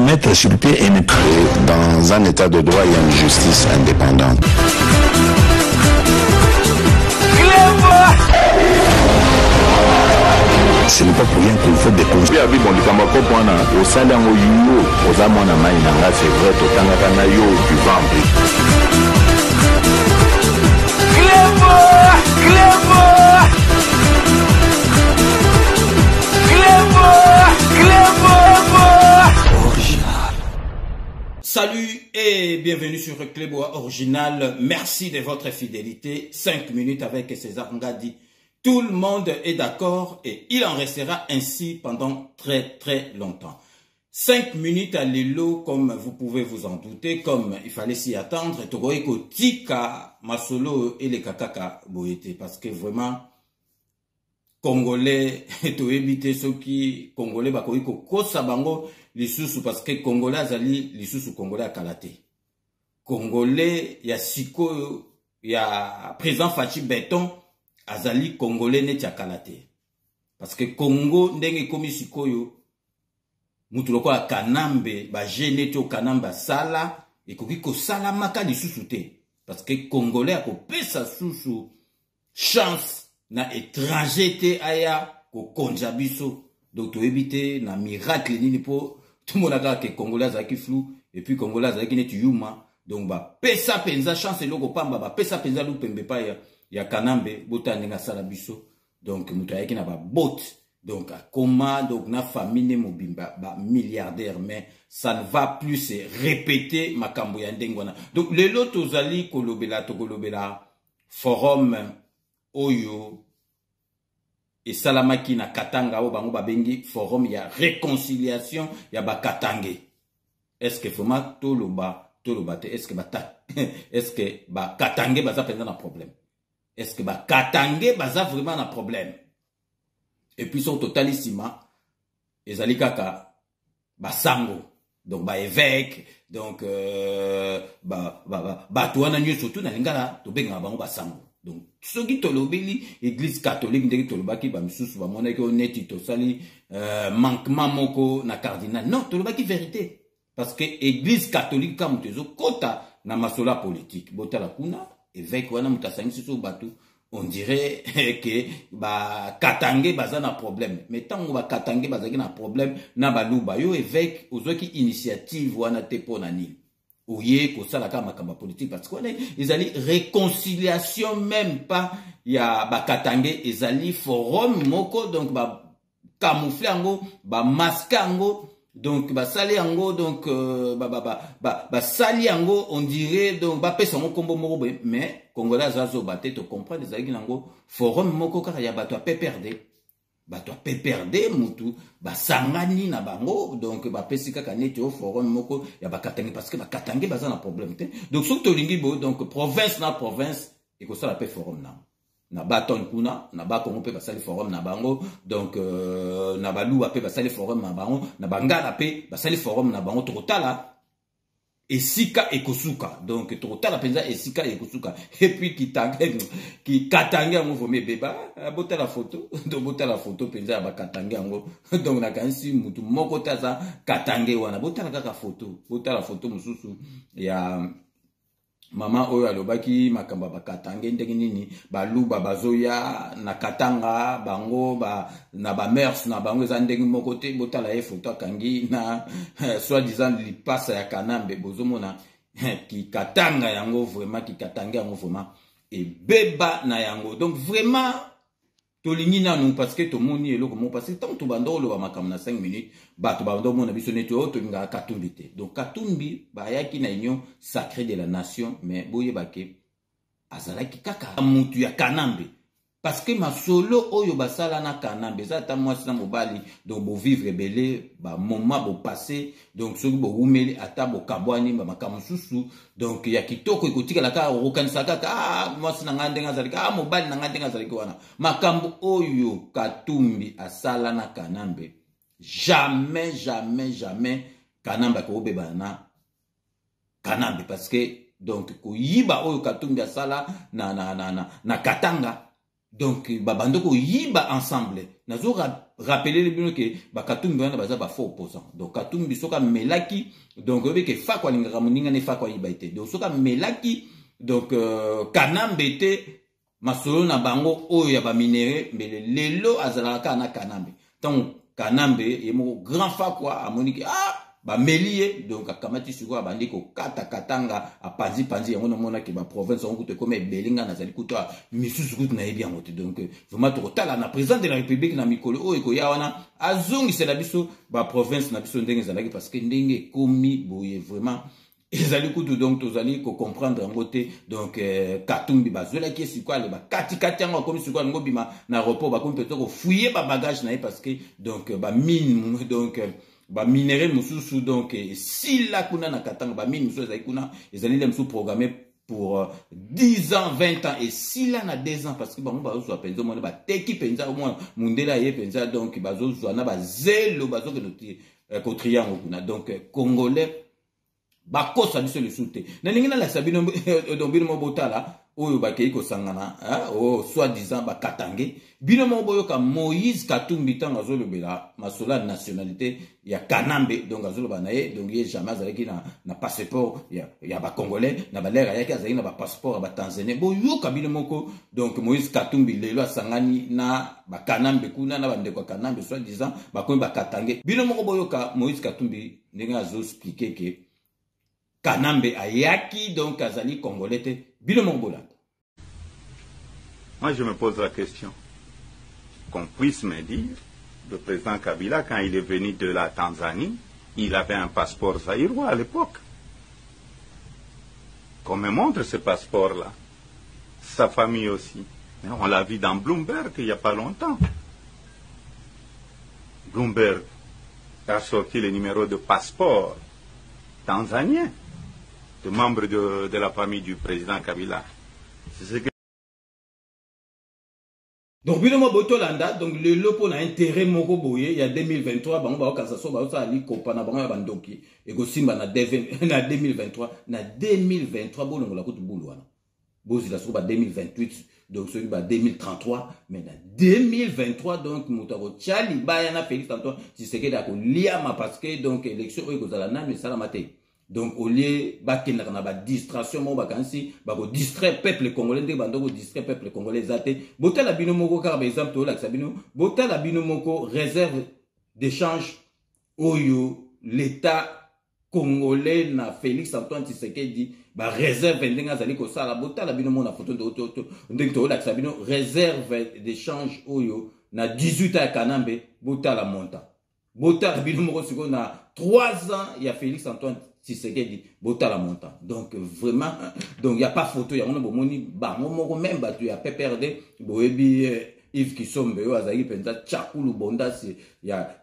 mettre sur pied et dans un état de droit, il y a une justice indépendante. Ce n'est pas pour rien qu'il faut des conseils. Salut et bienvenue sur Clébois Original. Merci de votre fidélité. 5 minutes avec César Ngadi. Tout le monde est d'accord et il en restera ainsi pendant très longtemps. 5 minutes à l'élo, comme vous pouvez vous en douter, comme il fallait s'y attendre. Togoeko Tika, Masolo et les Kakaka Boete. Parce que vraiment, Congolais, to éviter ceux qui, Congolais, Bakoiko Kosa Bango, lisusu parce que Congolais azali lisusu Congolais akalate. Congolais ya siko ya président Fachi Béton azali Congolais neti akalate. Parce que Congo ndenge komi sikoyo mutu lokola Kanambe ba genete o Kanambe sala ekoki ko sala maka lisusu te. Parce que Congolais akopesa susu chance na étranger te aya ko konja biso. Donc to éviter na miracle nini po tout le monde a que Congolais qui flou et puis Congolais qui n'est yuma donc bah pesa penza chance logo pamba bah pesa penza lu pembe pa ya Kanambe bota ninga sala biso donc muta qui na ba bot donc comment donc na famille mobimba ba milliardaire mais ça ne va plus se répéter makambo ya ndengwana donc les lots ozali kolobela forum oyo et salamaki na Katanga o bango babengi forum ya réconciliation ya ba Katangé. Est-ce que vraiment toloba te est-ce que est-ce que ba Katangé baza pendant un problème? Est-ce que ba Katangé baza vraiment un problème? Et puis son totalissima ezali kaka ba sango donc ba évêque donc ba tuana nyo surtout na lingala to benga bango ba sango. Donc, ce qui tolobeli, église catholique, ndeki tolobaki, ba misusu, ba monaki oneti, tosali, manquement moko na cardinal. Non, tolobaki vérité. Parce que église catholique, comme tezo, kota na masola politique. Bota la kuna, évêque wana mutasangi susu batu, on dirait que, ba, katangé baza na problème. Mais tant on va katangé baza na problème, na baluba, yo évêque, ozo ki initiative wana te ponani. Ouye, ko sala ka makamba politique parce qu'on est ezali réconciliation même pas ya ba Katangé ezali forum moko donc ba camoufler ango ba masque ango donc ba sali ango donc ba sali ango on dirait donc ba pesa ngo kombo moko mais Congolais zazo baté to comprendre ezali nango forum moko kaka ya bato a perdre bato a perdre mutu ba sangani na bango donc ba pesika kanete au forum moko ya ba Katangé parce que ba Katangé baza na problème te donc surtout lingi bo donc province na province et ko sala pe forum na baton kuna na ba Congo pe ba sali forum na bango donc na baluwa pe ba sali forum na bango na bangala pe ba sali forum na bango totala Esika ekosuka donc totala penza esika ekosuka et puis qui Katangé ngo vome beba bota la photo donc bota la photo penza ba Katangé ngo donc na kansi mutu moko taza Katangé wana bota la kaka photo bota la photo mususu ya mama oyo alobaki makamba ba Katangé ndenge nini baluba bazoya na Katanga bango na ba mers na bango za ndenge moko te botala ye photo akangi na soi-disant lipasa ya Kanambe bozomona ki Katanga yango vraiment ki Katangé yango vraiment et beba na yango donc vraiment tolingi nanu parce que to moni eloko mo parce que tant to bando lo ba makam na 5 minutes ba to bando mo na biso neto to nga Katumbi te donc Katumbi ba yaki na union sacrée de la nation mais boye bake azalaki kaka mutu ya Kanambe parce que masolo oyo basala na Kanambe za ta mwasi na mobali donc bo vivre belé ba moment bo passé donc soki bo umeli ata bo kabwani ba makamu susu donc ya kitoko ikotika la ka rokanisa kaka mwasi na ngande ngazalika mobali na ngande ngazalika wana makambo oyo Katumbi asala na Kanambe jamais Kanambe ko beba na Kanambe parce que donc ko yiba oyo Katumbi asala na Katanga Donc, bandoko yiba ensemble. Nazo rappeler les bino que Katumbi wana baza ba faux opposant. Donc Katumbi soka melaki donc obe ke fa kwa lingaka moninga ne fa kwa yiba ite. Donc soka melaki donc Kanambe te masolo na bango oyo ya ba minéré mais lelo azalaka na Kanambe. Donc Kanambe yemo grand fa kwa amoniki ba melie donc akamati siko abandi ko kata katanga apanzi panzi yango no mona ke ba province on kute comme belinga na zali kuto misusu kutu na yebi yango te donc vraiment to tala na président de la république na mikolo o eko ya wana azongi c'est la biso ba province na biso ndenge zalaki parce que ndenge komi boye vraiment ezali kutu donc tozali ko comprendre yango te donc Katumbi bazola ki siko ale ba kati kati yango comme siko ngo bima na report ba comme peut-être ko fouiller ba bagage na parce que donc ba mine donc ba minéré mususu donc si la kuna na katanga ba mine mususu ezali kuna ezali le mususu programmé pour 10 ans 20 ans et si la na 2 ans parce que bango bazo so penza mona ba teki penza au moins mundela ye penza donc bazo so na ba zelo bazo ke noti ko triangle kuna donc congolais ba kosa biso le soute na lingina la sabino dombino mo botala oyo bakei ko sangana soit disant ba katange bino mo boyoka Moïse Katumbi tanga zolobela masola nationalité ya Kanambe donc azoloba na ye donc ye jamais azalaki na passeport ya ba congolais na balera yaki azalaki na ba passeport ba tanzanien boyoka bino moko donc Moïse Katumbi lelo asangani na ba Kanambe kuna na bande kwa Kanambe soit disant ba ko ba katange bino moko boyoka Moïse Katumbi ndenge azo expliquer que Kanambe ayaki donc azali congolais te bino moko. Moi, je me pose la question qu'on puisse me dire, le président Kabila, quand il est venu de la Tanzanie, il avait un passeport zaïrois à l'époque. Qu'on me montre ce passeport-là. Sa famille aussi. Mais on l'a vu dans Bloomberg il n'y a pas longtemps. Bloomberg a sorti le numéro de passeport tanzanien de membres de la famille du président Kabila. C'est ce que donc binomo botolanda donc le lopo na intérêt moko boye il y a 2023 bango ba okasa so ba osali kopana bango ya bandoki e ko simba na 2023 na 2023 bolongola kutu bulu wana bozi la so ba 2028 donc celui ba 2033 mais na 2023 donc mutako chali baya na Félix Antoine Tshisekedi ko liama parce que donc élection o ko zala na mais sala maté. Donc au lieu bakenda na ba distraction mo bakansi ba ko distraire peuple congolais ndé bandoko distraire peuple congolais zate botala bino moko par exemple to la sabino botala bino moko réserve d'échange oyo l'état congolais na Félix Antoine Tshisekedi ba réserve ndenga zali ko sala botala bino mo na photo de ndenge to la sabino réserve d'échange oyo na 18 à Kanambe botala monta botala bino moko siko na 3 ans il y a Félix Antoine Tshisekedi bota la montant donc vraiment donc il y a pas photo il y a on bomoni ba moko même ba tu ya PPRD boyebi Yves Kisombe yo azali penza chakulu bonda si ya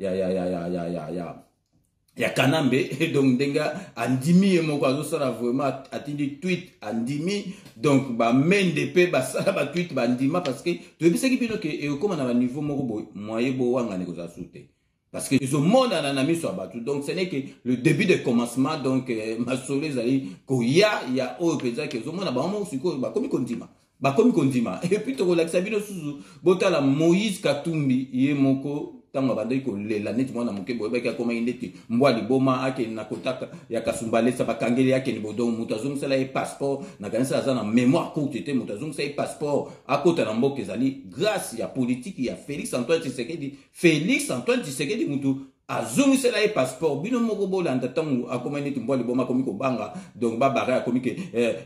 Kanambe donc denga andimi moko azo sala vraiment atindi tweet andimi donc ba MNDP ba sala ba tweet ba ndima parce que tu ebisa ki bino ke e comme na ba niveau moko moyen bo wanga ne ko za souté. Parce que ils ont monde en ami sur battu. Donc ce n'est que le début de commencement. Donc ma soleil zali koya ya o peza que ils ont monde à bamo siko ba komi kondima. Ba komi kondima. Et puis to relax sabino suzu botala Moïse Katumbi ye moko tanga bandai ko lela neti mwana muke boyeba ka koma indeti mbwa liboma ake na kotaka ya kasumbale sa bakangeli yake ni bodon mutazung sala e passeport na kanisa za na mémoire courte te mutazung sa e passeport akota na mboke zali grâce ya politique ya Félix Antoine Tshisekedi mutu azungu sala e passeport bino moko bolanda tangu akoma indeti mbwa liboma komi ko banga donc babara akomi ke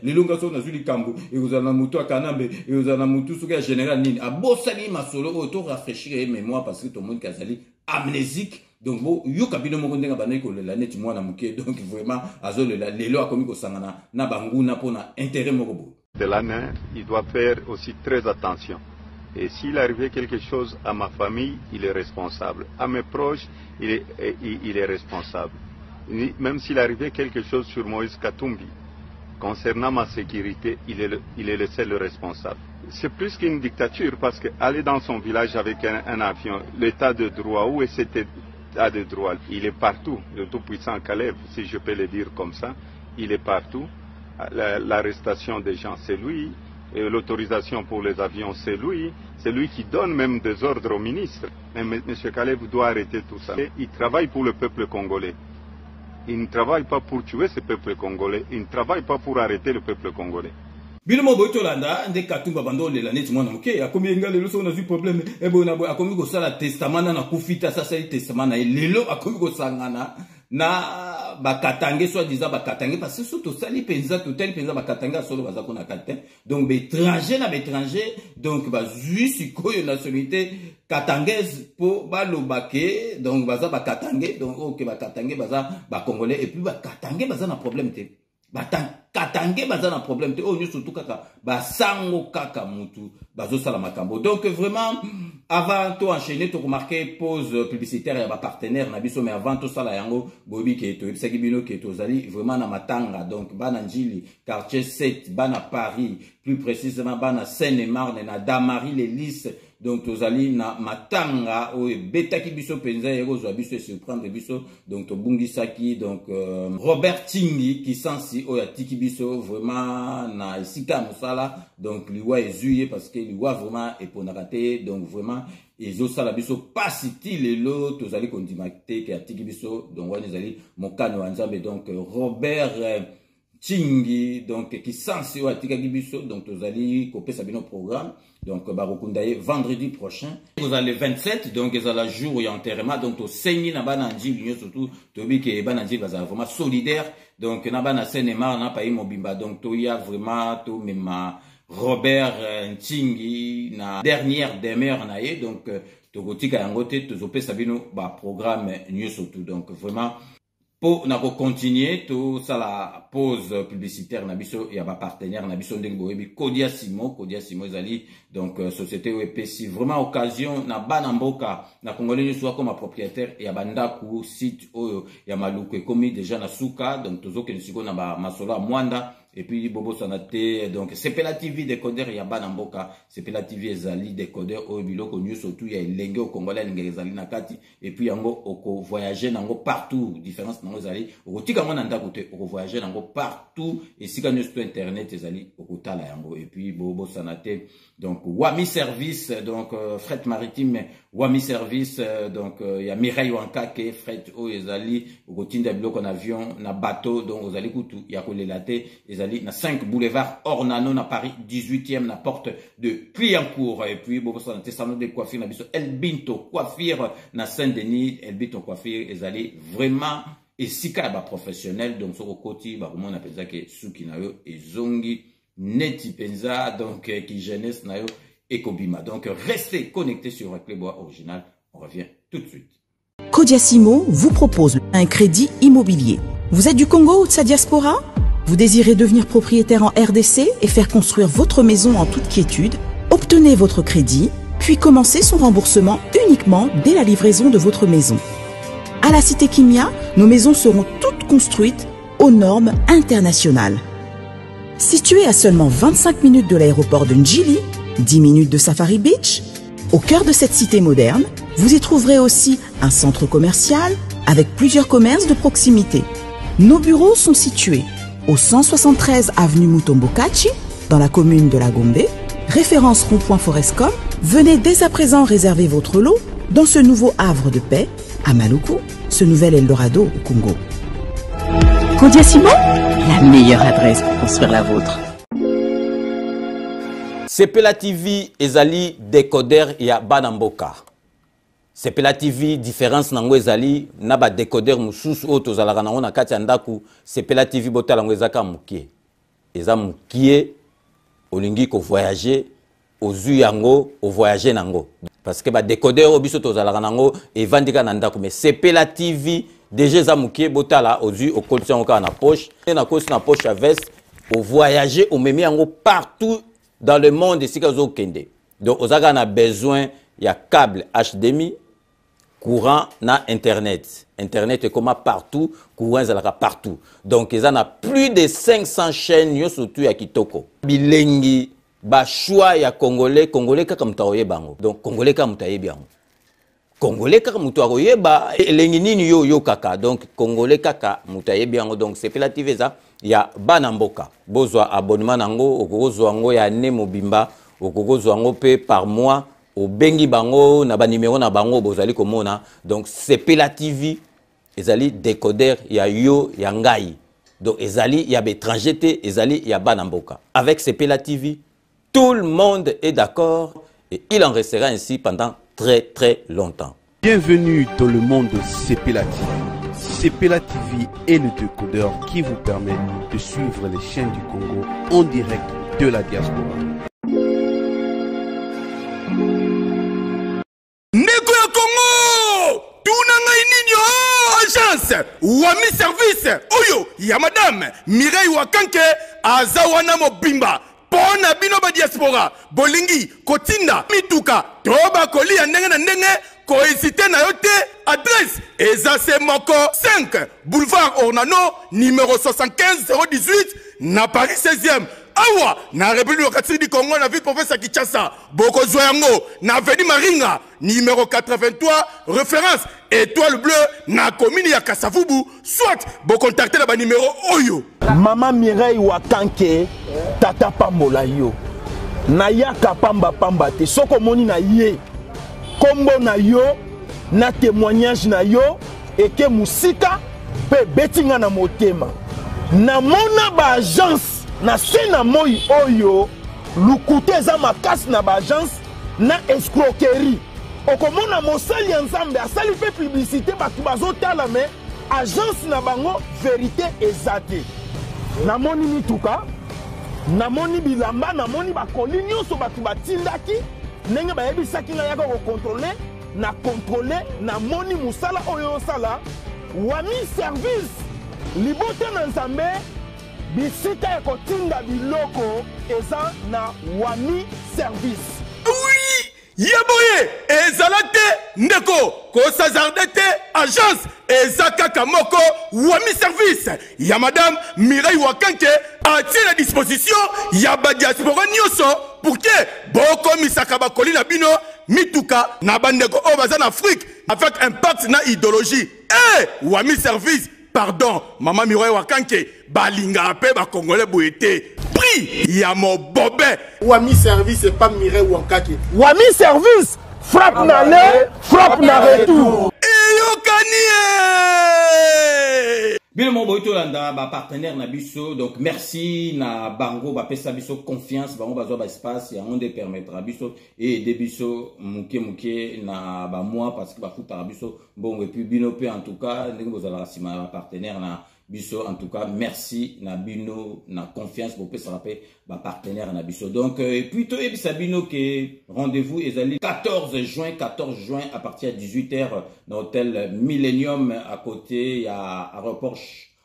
lilunga so na zuli kambu e uzana mutu akanambe e uzana mutu suka général nini abosali masolo auto rafraîchir mémoire parce que tout le monde kazali amnésique donc bo yoka bino moko ndenga banai ko lela neti mwana muke donc vraiment azolela lelo akomi ko sangana na banguna pona intérêt moko bo de l'année il doit faire aussi très attention. Et s'il arrivait quelque chose à ma famille, il est responsable. À mes proches, il est responsable. Même s'il arrivait quelque chose sur Moïse Katumbi, concernant ma sécurité, il est le seul responsable. C'est plus qu'une dictature, parce qu'aller dans son village avec un avion, l'état de droit, où est cet état de droit? Il est partout. Le tout-puissant Caleb, si je peux le dire comme ça, il est partout. L'arrestation des gens, c'est lui. l'autorisation pour les avions, c'est lui qui donne même des ordres au ministre. Mais M. Kalev doit arrêter tout ça. Il travaille pour le peuple congolais. Il ne travaille pas pour tuer ce peuple congolais. Il ne travaille pas pour arrêter le peuple congolais. Bilmo Boitolanda, nde Katumba Bandole la neti mwana muke, akomi engale loso na zu problème, akomi ko sala testament na kufita sasa testament na lelo akomi ko sangana na bakatange soit disant bakatange parce que surtout sali penza total penza bakatange solo bazako na katin donc étranger na étranger donc bazui sikoyo nationalité katangaise po balobake donc baza bakatange donc OK bakatange baza ba congolais et puis bakatange baza na problème te Katange baza na problème te o surtout kaka basango kaka mutu bazo sala makambo donc vraiment avant to enchaîner to remarquer pause publicitaire ya ba partenaire na biso mais avant to sala yango bobi ke to ebisaki bino ke to zali vraiment na matanga donc bana njili quartier 7 bana Paris plus précisément bana Seine-et-Marne na Damary les Lys donc tozali na matanga o betaki biso penza yego zo biso se prendre biso donc to bungisaki donc Robert Tingi qui sensi o ya tiki biso vraiment na isika musala donc liwa ezuye parce que liwa vraiment eponakate donc vraiment ezo sala biso pas siti lelo tozali kondimate ke atiki biso donc wani zali mokano wa nzambe donc Robert Tingi donc qui sensi o atika biso donc tozali kopesa bino programme donc barokundaye vendredi prochain vous allez 27 donc ils la jour et enterrement donc au sengi na bana njili surtout tobi ke bana njili baza vraiment solidaire donc na bana Seine-et-Marne na pays mobimba donc to ya vraiment to mema Robert Ntingi na dernière demeure na ye donc tokotika yango te tozopesa bino ba programme surtout donc vraiment pour na continuer tout ça la pause publicitaire na biso ya ba partenaire na biso ndenge boyebi Kodia Simo ezali donc société OPC vraiment occasion na bana mboka na congolais soit comme propriétaire ya bandaku site oyo ya maluku ekomi déjà na suka donc tozoke nisiko na ba masola mwanda et puis bobo sanate donc Sepela TV décodeur ya bana mboka Sepela TV ezali décodeur oyo biloko nyuso tout ya elenge au congolais ngere ezali na kati et puis yango oko voyager nango partout différence nango ezali okotika mwana ndako te oko voyager nango partout et sika nyuso internet ezali okotala yango et puis bobo sanate donc Wami Service donc fret maritime Wami Service donc ya Mireille Wankake fret o ezali okotinda biloko na avion na bateau donc ozali kutu ya kolelate ezali na 5 boulevard Ornano na Paris 18e na porte de Clignancourt et puis bobo sanate salon de coiffure na biso El Binto coiffure na Saint-Denis El Binto coiffure ezali vraiment et sika ba professionnel donc soko koti ba comment on appelle ça que suki na yo ezongi neti penza donc qui jeunesse na yo ekobima donc restez connectés sur Clébois original on revient tout de suite. Kodia Simo vous propose un crédit immobilier. Vous êtes du Congo ou de sa diaspora? Vous désirez devenir propriétaire en RDC et faire construire votre maison en toute quiétude? Obtenez votre crédit puis commencez son remboursement uniquement dès la livraison de votre maison. À la cité Kimia, nos maisons seront toutes construites aux normes internationales. Située à seulement 25 minutes de l'aéroport de Njili, 10 minutes de Safari Beach, au cœur de cette cité moderne, vous y trouverez aussi un centre commercial avec plusieurs commerces de proximité. Nos bureaux sont situés au 173 avenue Mutombokachi, dans la commune de la Gombe, référence rond-point Forescom. Venez dès à présent réserver votre lot dans ce nouveau havre de paix à Maluku, ce nouvel Eldorado au Congo. Kodia Simo, la meilleure adresse pour construire la vôtre. Sepela TV ezali décodeur ya banamboka. Sepela TV différence nango ezali na ba décodeur mususu o tozalaka nango na kati ya ndaku Sepela TV botala ngo ezaka mukie. Eza mukie olingi ko voyager ozu yango o voyager nango. Parce que ba décodeur o biso tozalaka nango evandika na ndaku mais Sepela TV déjà za mukie botala ozu o koltion ka na poche na kosi na poche à veste au voyager au memi yango partout dans le monde ici kazo kende. Donc on a besoin il y a câble HDMI courant na internet. Internet est comme partout, courant est partout. Donc ils en a plus de 500 chaînes surtout ya kitoko. Bilengi ba choix ya congolais kaka mutaoye bango. Donc congolais kaka mutaye bien. Congolais kaka mutaoye ba elengi nini yo kaka. Donc congolais kaka mutaye bien. Donc c'est Sepela TV ça ya banamboka bozwa abonnement nango okozwa ngo ya ne mobimba okozwa ngo pe par mois obengi bango na ba numéro na bango bozali komona donc Sepela TV ezali décodeur ya yo ya ngai donc ezali ya étranger te ezali ya banamboka avec Sepela TV tout le monde est d'accord et il en restera ainsi pendant très longtemps. Bienvenue dans le monde de Sepela TV. Sepela TV est le décodeur qui vous permet de suivre les chaînes du Congo en direct de la diaspora. Ndeko ya Congo, tunanga ininyo agence Wami service oyo ya madame Mireille Wakanke azawana mobimba pona bino ba diaspora bolingi kotinda mituka toba kolia ndenge na ndenge kohésité na yote adresse ezase moko 5 boulevard Ornano numéro 75 018 na Paris 16e awa na République du Congo na ville province ya Kinshasa boko zoyango na avenue Maringa numéro 83 référence étoile bleue na commune ya Kasavubu soit bo contacter na ba numéro oyo Maman Mireille Wakanke tata pambola yo na yaka pamba pamba te soko moni na ye kombo na yo na témoignage na yo eke musika pe betinga na motema na mona ba agence na sena moi oyo lukute za makasi na ba agence na escroquerie okomona mosali ya nzambe asali pe publicité batu bazotala me agence na bango vérité ezate na moni mituka na moni bilamba na moni bakoli nyonso batu batindaki ndenge bayebisaki nga yaka kokontrole na kontrole na moni musala oyo osala Wami service libote na nzambe bisika ya kotinda biloko eza na Wami service. Oui, yaboye ezalate ndeko kosazardete agence ezakaka moko Wami service ya madame Mireille Wakanke atie la disposition ya ba diaspora nyonso pour que boko misaka bakoli na bino mituka na bandeko o baza na Afrique avec impact na idéologie Wami service pardon maman Mireille Wakanke balinga pe ba congolais boyete prix ya mobobé Wami service et pas Mireille Wakanke. Wami service frappe na le frappe na retour. Bien mon boy tolanda ba partenaire na biso donc merci na bango ba pesa biso confiance bango bazwa ba espace ya onde permettra biso et de biso muke na ba mois parce que ba futa biso bon et puis bino pe en tout cas ndenge bozala rasima ba partenaire na biso en tout cas merci na bino na confiance pour pesa rapé ba partenaire na biso donc plutôt et bisa bino que rendez-vous ezali 14 juin à partir de 18h dans l'hôtel Millennium à côté il y a aéroport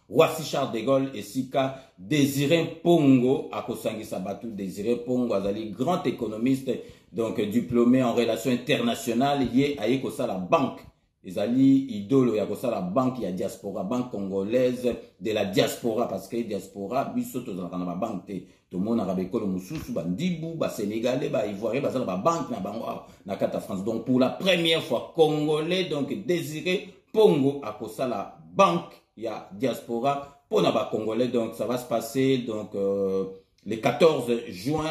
Roissy Charles de Gaulle et Sika Désiré Pongo à Kosangi Sabatu Désiré Pongo azali grand économiste donc diplômé en relations internationales yé aye kosa la banque ezali idolo ya kosa la banque ya diaspora banque congolaise de la diaspora parce que diaspora biso tozalaka na ba banque te to mona ka bekolo mususu ba ndibu ba sénégalais ba ivoirien bazala ba banque na bango na kata France donc pour la première fois congolais donc Désiré Pongo à kosa la banque ya diaspora pour na ba congolais donc ça va se passer donc le 14 juin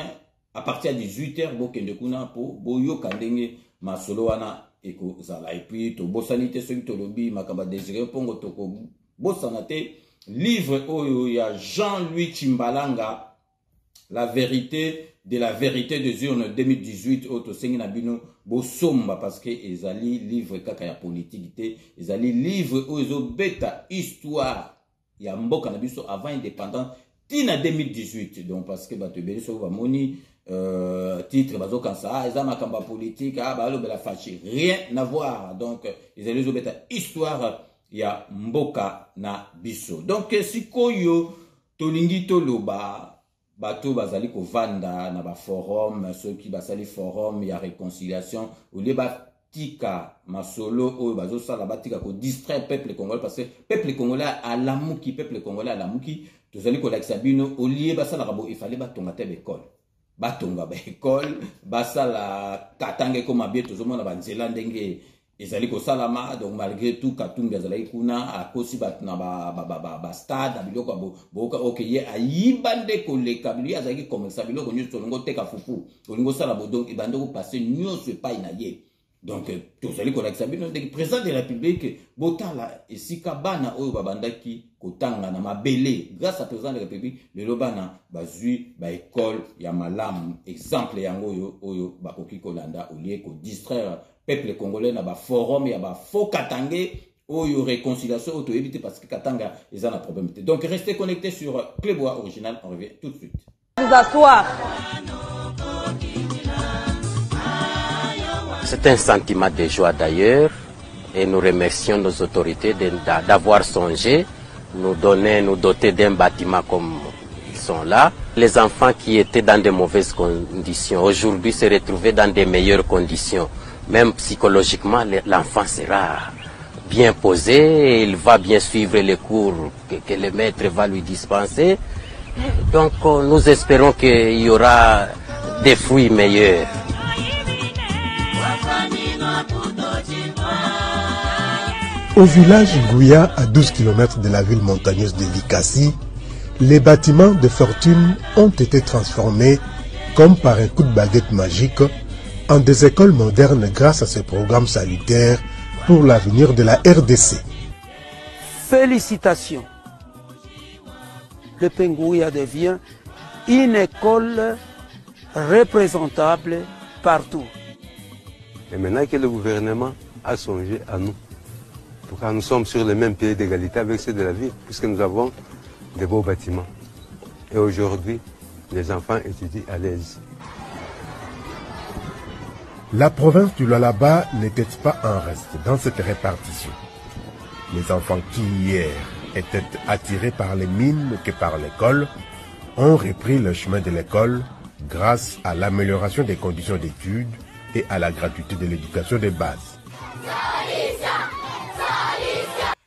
à partir de 18h bokende kuna po boyo kandenge masolo wana eko zala et puis to bosanité celui to lobi makaba Désiré Pongo toko bosanate livre oyo ya Jean-Louis Chimbalanga la vérité de la vérité des urnes 2018 auto sengi na bino bosomba parce que ezali livre kaka ya politique te ezali livre oyo beta histoire ya mboka na biso avant indépendance tina 2018 donc parce que bato beli so ba moni titre bazo kansa eza makamba politique ba lo bela fachi rien à voir donc ezali zo beta histoire ya mboka na biso donc sikoyo tolingi toloba bato bazali kovanda na ba forum ceux qui basali forum ya réconciliation ou les batika masolo oyo bazo sala batika ko distraire peuple congolais parce que peuple congolais à lamuki peuple congolais à lamuki tozali ko lakisa bino au lieu basala rabo il fallait batonga te école batonga ba école basala katange ko mabie tozomona ba nzela ndenge ezali ko salama donc malgré tout Katumbi azali kuna akosi batna ba stade abiloko boka okeye ayibande koleka bili azali commerce biloko nyuso longo teka fufu olingo sala donc ibande ko passer nyuso pa inaye donc tozali ko lakisa bino le président de la République botala esika bana oyo babandaki kotanga na mabele grâce à président de la République le lobana bazui ba école ya malamu exemple yango oyo bakoki kolanda olie ko distraire peuple congolais na ba forum ya ba faux katangé oyo réconciliation auto éviter parce que katanga ils ont un problème. Donc restez connectés sur Playboy original, on revient tout de suite. Vous asseoir. C'est un sentiment de joie d'ailleurs et nous remercions nos autorités d'avoir songé, nous doter d'un bâtiment comme ils sont là. Les enfants qui étaient dans de mauvaises conditions aujourd'hui se retrouvaient dans de meilleures conditions. Même psychologiquement, l'enfant sera bien posé, il va bien suivre les cours que le maître va lui dispenser. Donc nous espérons qu'il y aura des fruits meilleurs. Au village Gouya, à 12 km de la ville montagneuse de Likasi, les bâtiments de fortune ont été transformés, comme par un coup de baguette magique, en des écoles modernes grâce à ce programme salutaire pour l'avenir de la RDC. Félicitations. Le Pengouya devient une école représentable partout. Et maintenant que le gouvernement a songé à nous, pourquoi nous sommes sur le même pied d'égalité avec ceux de la ville, puisque nous avons de beaux bâtiments. Et aujourd'hui, les enfants étudient à l'aise. La province du Lualaba n'était pas en reste dans cette répartition. Les enfants qui hier étaient attirés par les mines que par l'école ont repris le chemin de l'école grâce à l'amélioration des conditions d'études et à la gratuité de l'éducation de base.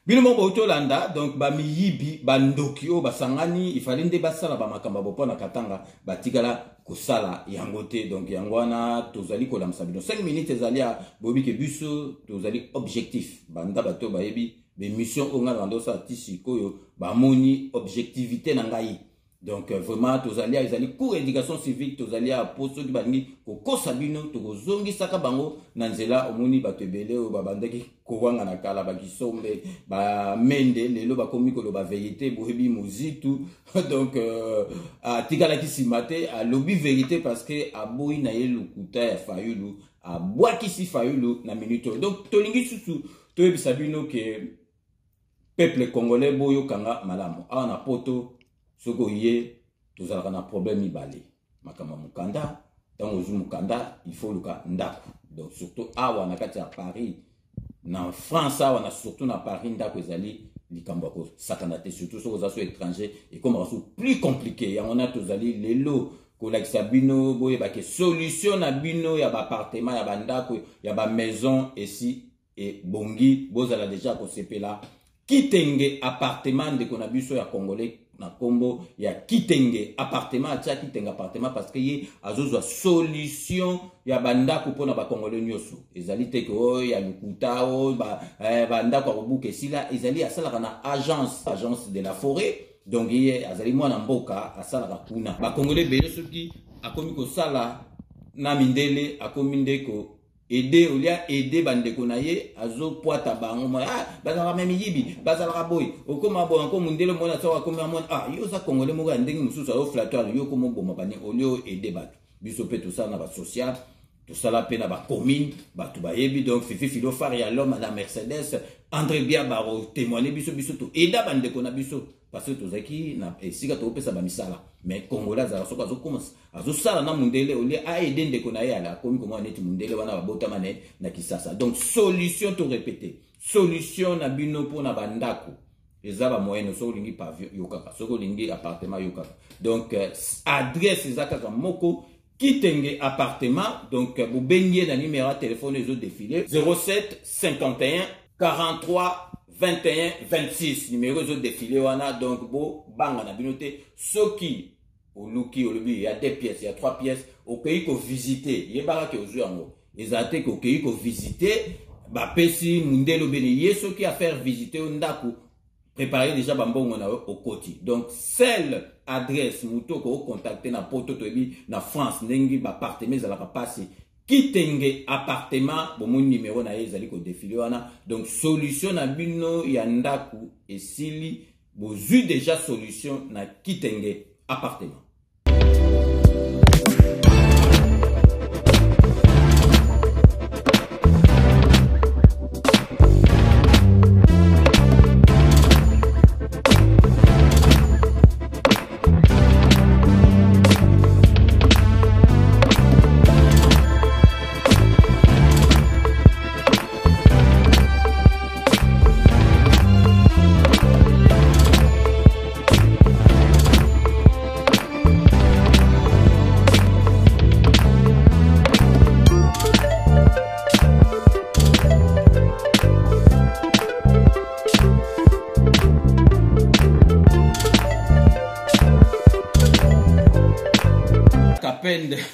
Bilmo Botolanda, donc Bamiyibi, Bandokio, Basangani, il fallait des basala, Bamakamba Bopona Katanga, Batigala, Kosala, Yangote, donc Yangwana, Tozali Kolam Sabino. 5 minutes, Zalia, Bobi Kebuso, Tozali objectif, Banda Bato Baebi, des missions Onga Randosa, Tisiko, Bamoni, objectivité Nangaï. Donc vraiment, Tozali, ils allaient cours éducation civique, Tozali à posto du Bani, Koko Sabino, Tozongi Sakabango, Nanzela, Omoni, Batebele, Babandaki, Kouanga Nakala, Bakisombe, Mende, Lelo Bakomiko, Loba Vérité, Bohebi Mouzitu, donc à Tigalaki Simate, à Lobby Vérité, parce que à Boui Naye Lukuta, à Fayulu, à Boakisi Fayulu, na minute. Donc Tolingi Soussou, Toebi Sabino, que peuple congolais, Boyo Kanga, Malamo, a na poto. Soko yé, tous un problème ibali. Makama mukanda, dans le mukanda, il faut le cas ndaku. Donc surtout à Wanakati à Paris, en France à Wana surtout à Paris ndaku ezali likambako sakanate surtout sur les assos étrangers et comme rassou plus compliqué. On a tous ali les lots. Kolak sabino boye ba ke solution na bino ya ba appartement ya ba ndaku ya ba maison ici et bongi bozala déjà ko sepela kitenge appartement de konabiso ya congolais. Na combo ya kitenge appartement atia kitenge appartement parce que ye azozwa solution ya bandako pona ba congolais nyoso ezali te ko ya lukuta o bandako obuke sila ezali asala na agence de la forêt donc ye azali mwana mboka asala kuna ba congolais bele soki akomi ko sala na mindele akomi ndeko aider olia aider bandeko na ye azo poata bango bazala même yibi bazala boy okoma bo encore mundele mona sawa koma mona yo za congolais mo ga ndenge mususu yo flatteur yo komo boma bani olio aider bato biso pe tout ça na ba social tout ça la pena ba commune batu ba yebi donc fifi filo far ya l'homme la Mercedes André Bia baro témoigner biso to aida bandeko na biso parce que tozaki na esika to pesa ba misala mais congolais za soko azo commence azo sala na mundele oli a aider ndeko na ye ala komi comment neti mundele wana babota mane na kisasa donc solution to répéter solution na bino pour na bandako ezaba moyen so lingi pavillon yokaka soko lingi appartement yokaka donc adresse ezaka moko kitenge appartement donc vous baignez dans numéro de téléphone les autres défilés 07 51 43 21 26 numéro de défilé wana donc bo banga na binoté soki oluki olobi il y a 2 pièces il y a 3 pièces au pays ko visiter yebara ke ozu yango ezate ko pays ko visiter bapesi mundelo bene yeso qui a faire visiter ndako préparer déjà bambongo na au côté. Donc celle adresse muto ko contacter na poto tobi na France ndenge ba appartement za la passer kitenge appartement bon mon numéro na ezali ko défiler wana. Donc solution na bino ya ndaku esili bozu déjà solution na kitenge appartement.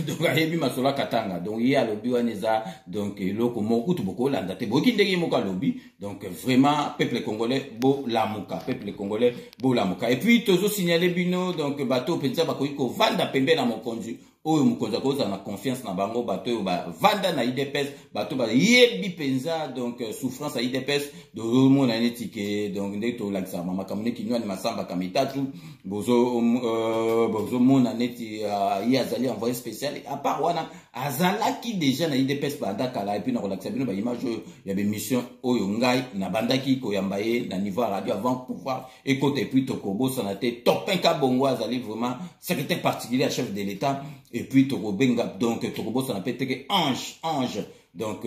Donc ayebi masola katanga donc il y a lobby waneza donc loko moko to boko landa te boki ndenge moka lobby donc vraiment peuple congolais bo lamuka peuple congolais bo lamuka et puis tozo signaler bino donc bato penza bakoki ko vanda pembe na mokonzi oyo mokonzi akoza na confiance na bango bato yo ba vanda na IDPS bato ba yebi penza donc souffrance à IDPS do mona netike donc ndeko to laksa mama kamune kinwa ni masamba kamitatu bozo mona neti yazali envoyé spécial à part wana azalaki déjà na IDPS bandaka la et puis na relaxa bino ba image ya be mission oyo ngai na bandaki ko yambaye na niveau radio avant pouvoir écouter puis tokobo sanate topinka bongo azali vraiment secrétaire particulier à chef de l'état et puis toko benga donc tokobo sanate que ange donc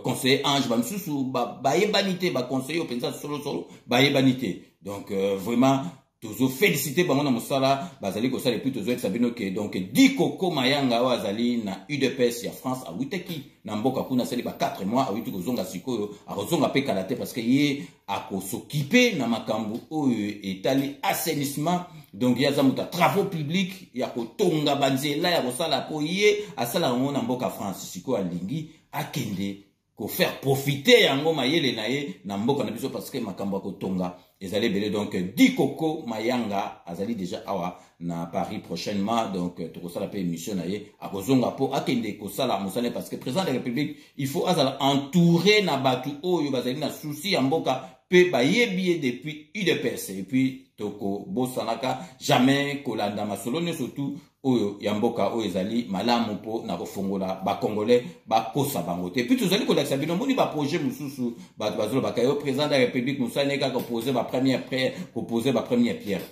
conseiller ange ba msusu ba yebanité ba conseiller pensa solo ba yebanité donc vraiment toujours féliciter bango na musala bazali ko sala puis toujours sabino que donc Dikoko Mayanga wazali na UDPS ya France a witeki na mboka kuna sali ba 4 mois a witu kozonga sikoyo a kozonga pe kalate parce que ye a ko s'occuper na makambu oyo etali assainissement donc ya za muta travaux publics ya ko tonga banzela ya ko sala po ye asala ngo na mboka France sikoyo alingi akende ko faire profiter yango mayele na ye na mboka na biso parce que makambo ko tonga ezali belé donc Dikoko Mayanga azali déjà awa na Paris prochainement donc tokosala pe émission na ye akozonga po akende ko sala musale parce que président de la République il faut azala entouré na batu oyo bazali na souci ya mboka pe ba yebié depuis UDPS et puis toko bosanaka jamais kolanda masolone surtout oyo ya mboka oyo ezali malamu po na kofongola ba congolais ba kosa bango te puis tozali ko laksa bino moni ba projet mususu ba bazolo bakayo président de la République musane ka poser ba première pierre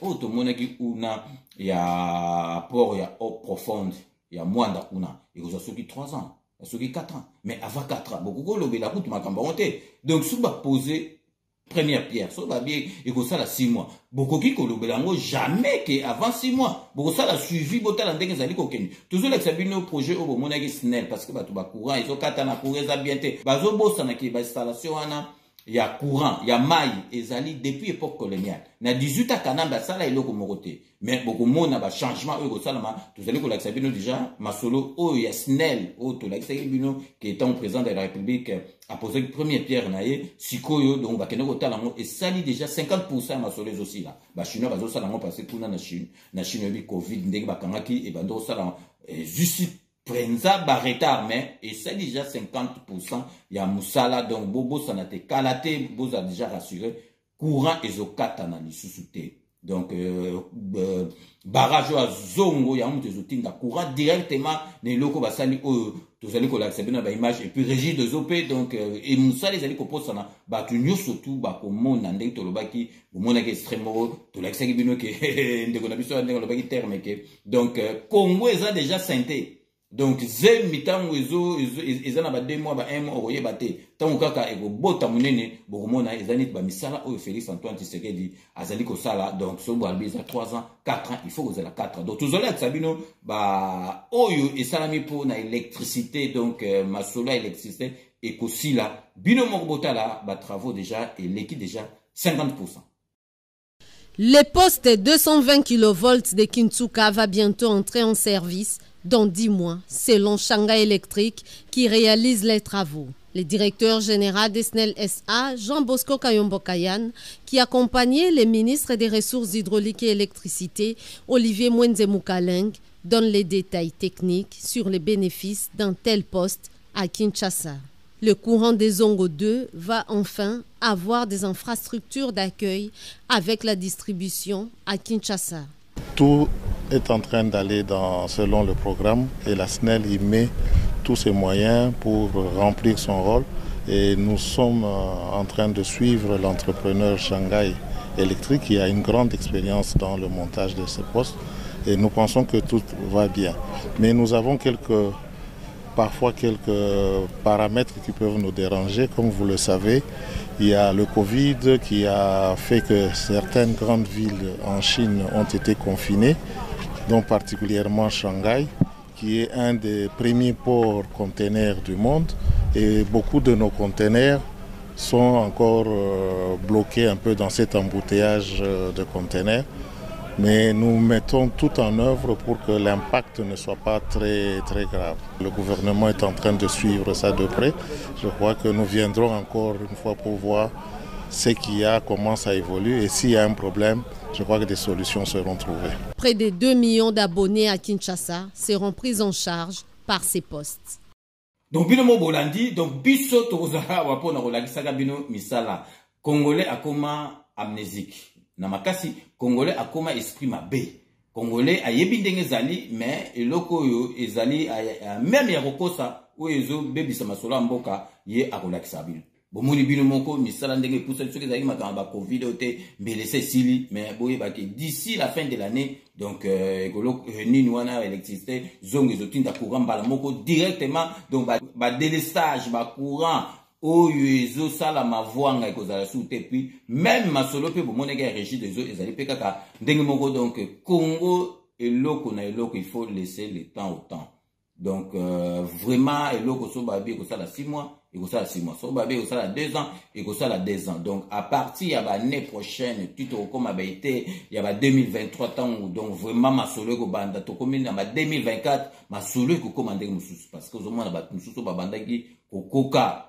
o to monaki una ya port ya eau profonde ya mwanda kuna ikoza soki 3 ans soki 4 ans mais avant 4 ans beaucoup ko lobela kutu makambo onte donc sous ba poser première pierre, so va bien, et que ça la 6 mois. Beaucoup qui kolobelango jamais que avant 6 mois. Beaucoup ça la suivi, beaucoup la ndenge zali kokeni. Toujours les sabino projet au bon monagi snell parce que batu ba courant, ils ont katana courir za bienté. Bazo bossa na ki ba installation ana ya courant, ya maille ezali depuis époque coloniale. Na 18 à kanamba ça la iloko moroté. Mais beaucoup mona ba changement au salama, tous allez ko la sabino déjà masolo o ya snell o to la sabino qui étant président de la République a posé une première pierre naie sikoyo donc ba kenoko talango et sali déjà 50% masolés aussi là. Ba chinois bazo salango parce que kuna na Chine bi Covid ndenge ba kangaki et bando salango juste prenza ba retard mais et c'est déjà 50% ya musala donc bobo sanate kalate boza déjà rassuré courant ezokata na lisusuté donc barrage à zongo ya mutu ezotinda courant directement ne loko basali oyo tozali ko laksa bina ba image et puis régie de zopé donc et musala ezali ko posana ba tunyo surtout ba ko mona ndenge tolobaki bomona ke extrêmement to laksa bino ke ndeko na biso ndenge lobaki terme ke donc Congo eza déjà santé. Donc zel mitango ezana ba 2 mois ba 1 mois oye baté tango kaka ego bota munene bokomona ezani ba misala oyo Félix Antoine Tshisekedi azali ko sala donc so boalbi za 3 ans 4 ans il faut que la 4 ans donc tozolak sabino ba oyo esalami po na électricité donc masolo électricité et kosila bino mokobota la ba travaux déjà et l'équipe déjà 50%. Le poste 220 kV de Kintsuka va bientôt entrer en service dans 10 mois, selon Shanghai Electric qui réalise les travaux. Le directeur général de SNEL SA, Jean Bosco Kayombo-Kayan, qui accompagnait les ministres des Ressources hydrauliques et électricité, Olivier Mwenze-Moukaleng, donne les détails techniques sur les bénéfices d'un tel poste à Kinshasa. Le courant des Zongo 2 va enfin avoir des infrastructures d'accueil avec la distribution à Kinshasa. Tout est en train d'aller selon le programme et la SNEL y met tous ses moyens pour remplir son rôle et nous sommes en train de suivre l'entrepreneur Shanghai Electric qui a une grande expérience dans le montage de ces postes et nous pensons que tout va bien. Mais nous avons parfois quelques paramètres qui peuvent nous déranger. Comme vous le savez, il y a le Covid qui a fait que certaines grandes villes en Chine ont été confinées, dont particulièrement Shanghai, qui est un des premiers ports containers du monde. Et beaucoup de nos containers sont encore bloqués un peu dans cet embouteillage de containers. Mais nous mettons tout en œuvre pour que l'impact ne soit pas très grave. Le gouvernement est en train de suivre ça de près. Je crois que nous viendrons encore une fois pour voir ce qu'il y a, comment ça évolue et s'il y a un problème, je crois que des solutions seront trouvées. Près de 2 millions d'abonnés à Kinshasa seront pris en charge par ces postes. Donc, bino mo bolandi, donc biso tozala wapona kolakisaka bino misala. Congolais akoma amnésique. Na makasi Congolais akoma esprit mabe. Congolais ayebi ndenge ezali mais eloko yo ezali même ya kokosa o ezo bebisa masolo mboka ye akolakisa bino. Bomoni bino moko misala ndenge pousa soki ezali makamba ba Covid ote mbelese sili mais boye baki d'ici la fin de l'année donc ekolo nini wana électricité zongo ezotinda courant bala moko directement donc ba délestage ba courant oyo ezo sala mavwanga ekozala soute puis même masolo pe bomoneka régie des eaux ezali pe kaka ndenge moko donc Congo eloko na eloko il faut laisser le temps au temps donc vraiment eloko so babi ekosala 6 mois ekosala 6 mois so babi ekosala 2 ans ekosala 2 ans donc à partir ya l'année prochaine tuto koma ba été ya ba 2023 temps donc vraiment masolo ko banda to komi na ba 2024 masolo ko koma ndenge mususu parce que ozomona ba mususu ba bandaki kokoka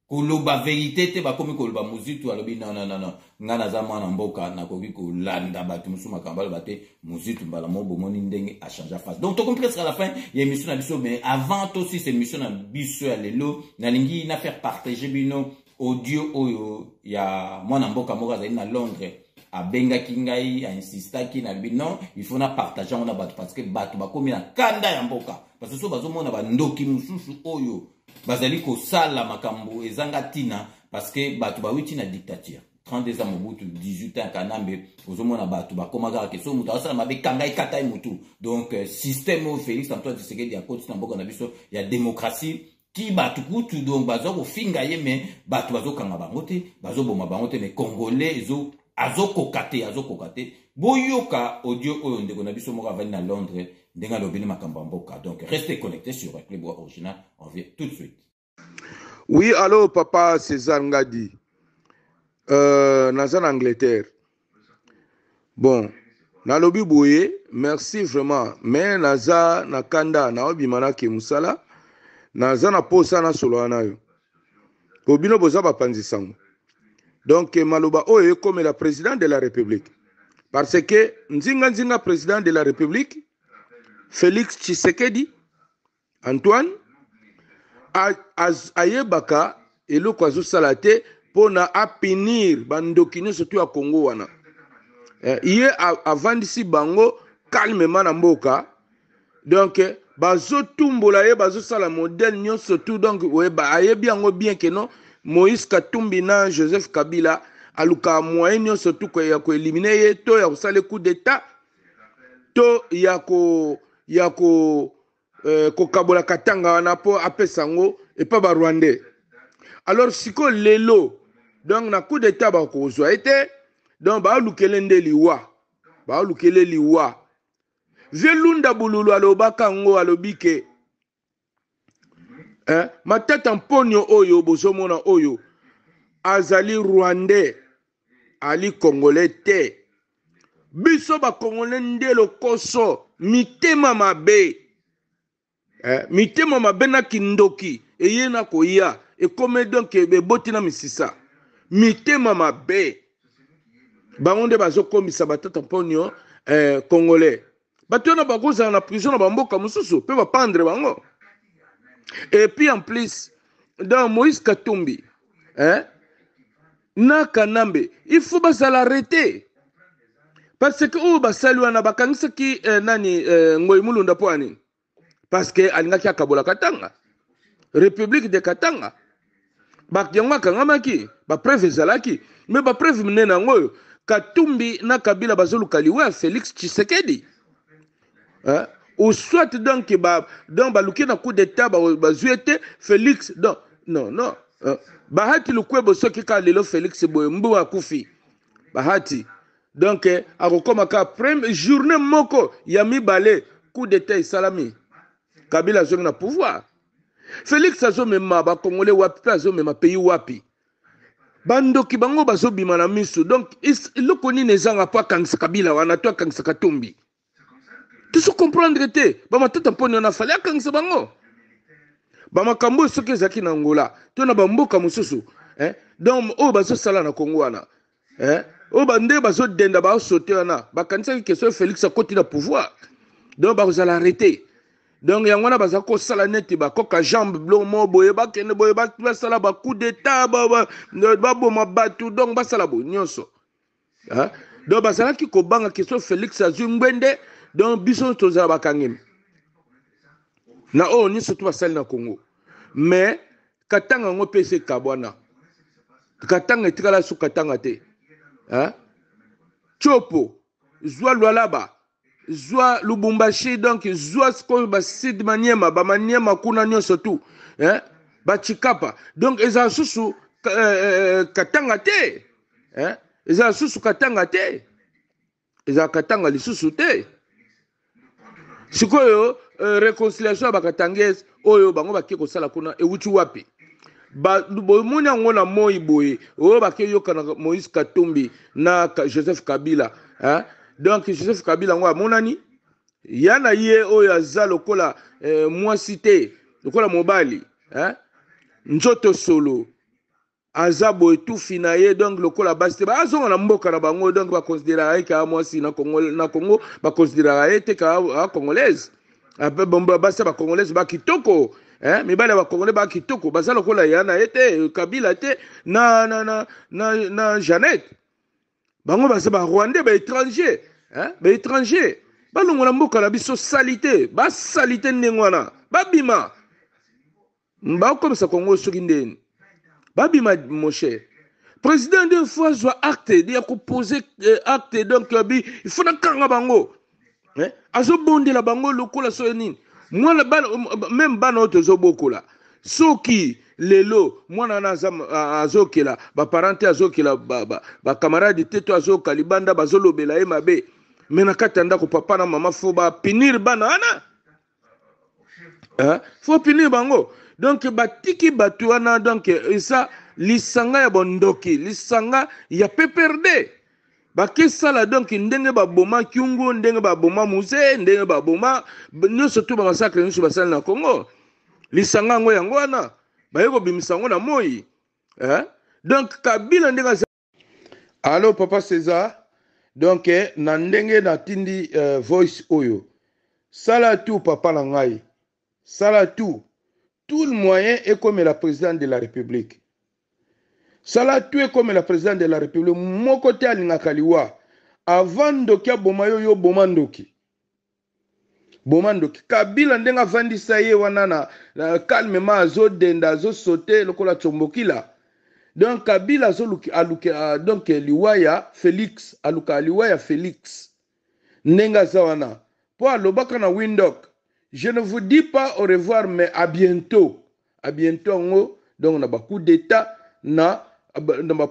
koloba vérité te ba komi koloba muzitu alobi non ngana za mwana mboka na koki kolanda batu musu makamba bate muzitu mbala mobo moni ndenge a changer face. Donc to comprendre à la fin il y a émission na biso mais avant aussi cette émission na biso ya lelo na lingi na faire partager bino audio oyo ya mwana mboka moko za na Londres a benga kingai a insista ki na bino il faut na partager on a batu parce que batu ba komi na kanda ya mboka parce que so bazomona ba ndoki mususu oyo bazali ko sala makambo ezanga tina parce que batu ba witi na dictature 32 ans Mobutu 18 ans Kanambe ozomona batu ba komaka ke so mutu asala mabe kanga ikata mutu donc système au Félix Antoine Tshisekedi ya koti na mboka na biso ya démocratie ki batu kutu donc bazo ko finga ye mais batu bazo kanga bango te bazo boma bango te mais congolais azokokate boyoka audio oyo ndeko na biso moko avani na Londres ndenga lobini makambo mboka. Donc restez connectés sur Clébois Original, on revient tout de suite. Oui, allô papa César Ngadi. Naza en Angleterre. Bon, na lobi boye, merci vraiment. Mais naza na kanda na obimana ke musala, naza na posa na solo anayo. Kobino boza ba panzisango. Donc maloba oye comme la président de la République. Parce que nzinga président de la République Félix Tshisekedi Antoine ayebaka eloko azosala te pona apinir bandokini surtout à Congo wana. Iye avandisi bango calmement na mboka. Donc bazo tumbola ye bazo sala modèle nyonso tout donc ba ayebi yango bien que non Moïse Katumbi na Joseph Kabila aluka moyen nyonso tout ya ko éliminer ye to ya kosala coup d'état to ya ko kabola katanga wana po apesango et pas ba Rwandais. Alors siko lelo donc na coup d'état ba ko zo été donc ba lukele ndeliwa ba lukele liwa velunda bululu alobaka ngo alobike matata mponyo oyo bozomona oyo azali Rwandais ali Congolais te biso ba Congolais ndelo koso mitema mabe mitema mabe na kindoki eye na koya ekome donc eboti na misisa mitema mabe bango nde bazokomisa batata mponio congolais bato na bakozala na prison na bamboka mosusu mpe bapendre bango. Et puis en plus dans Moïse Katumbi na Kanambe il faut l'arrêter parce que o basali wana bakangisaki nani Ngoyi Mulunda poani parce que alingaki akabola Katanga République de Katanga bakyango kangamaki ba preuve ezalaki mais ba preuve menena ngoyo Katumbi na Kabila bazolukaliwa Félix Tshisekedi ou soit donc donc baluki na coup d'état bazuete Félix non bahati lukwebo soki ka lelo Félix boye mbu akufi bahati donc akokoma ka première journée moko ya mibale coup d'état isalami Kabila zongi na pouvoir Félix azomema ba congolais wapi azomema pays wapi bandoki bango bazobima na miso donc iloko nini ezanga pa kangisa Kabila wana to kangisa Katumbi tu se comprendre te ba matata mponi na fali akangisa bango ba makambo soki ezaki na Angola to na bamboka mosusu donc o bazo sala na Congo wana o bande bazo denda ba sauter wana bakanisa ki question Félix akoti na pouvoir donc ba kozala arrêter donc yangwana baza ko sala neti ba koka jambe blo mo boye ba kene boye ba sala ba coup d'état ba boma batu donc ba sala bo nyonso donc basala ki ko banga question Félix azungwende donc biso tozala bakangem na o ni surtout basali na Congo mais Katanga ngo pese kabwana Katanga etikala su Katanga te Chopo zwa Lualaba zwa Lubumbashi donc zwa sko ba Sid Maniema ba Maniema kuna nyonso tu ba Chikapa donc eza susu Katanga te eza susu Katanga te eza Katanga lisusu te sikoyo réconciliation bakatangese oyo bango baki kosala kuna ewuti wapi ba moni yango na moi boye oyo baki yoka na Moïse Katumbi na Joseph Kabila donc Joseph Kabila ngo amonani yana ye oyo aza lokola mwasi te lokola mobali nzoto solo aza boye tufi na ye donc lokola basi te bazonga na mboka na bango donc bakonsidera ye ka mwasi na Congo bakonsidera ye te ka congolaise ape bomba basi ba congolaise ba kitoko mibale ba congolais ba kitoko baza lokola yana ete Kabila te na Jeannette bango basa ba rwandais ba étranger ba étranger balongola mboka na biso salité ba salité ndengwana babima mba komisa Congo soki ndeni babima mon cher président d'une fois soit acte de proposer acte donc il faut na kanga bango azo bondela bango lokola so nini mwana même bana otozo bokola soki lelo mwana na azokela ba parente azokela ba camarade teto azoka libanda bazolobela ye mabe mena katanda ko papa na mama fo ba pinir bana ana faut pinir bango donc batiki batu wana donc ça lisanga ya bondoki lisanga ya peperde bakesala donc ndenge baboma kyungu ndenge baboma muse ndenge baboma nyonso tu ba massacre nyonso basala na Congo lisanga ngo yango wana bayeko bimisango na moi donc Kabila ndenge allo papa César donc na ndenge na tindi voice oyo sala tout papa na ngai sala tout le moyen est comme la présidente de la République. Sala tout est comme la présidente de la République. Mon côté alingakaliwa. Avant dokia bomayo yo bomandoki. Bomandoki. Kabila ndenga vandi saye wanana calmement azo denda azo sauter lokola tsombokila. Donc Kabila azo aluka donc liwaya Félix aluka liwaya Félix. Ndenga zawana. Po alobaka na Windhoek. Je ne vous dis pas au revoir, mais à bientôt. À bientôt, donc on a beaucoup d'état, na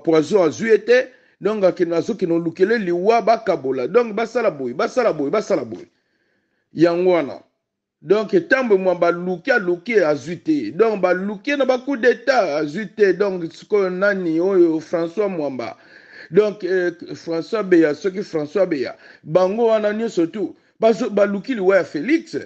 poison à zuete, donc on a qui nous lukele liwa bakabola, donc basalaboui. Yangwana. Donc tambe moi ba luke à zuete, donc ba luke na beaucoup d'état à zuete, donc ce qu'on nani François Mwamba. Donc François Beya, ce qui François Beya, bango ananyo surtout, ba luki liwa Félix.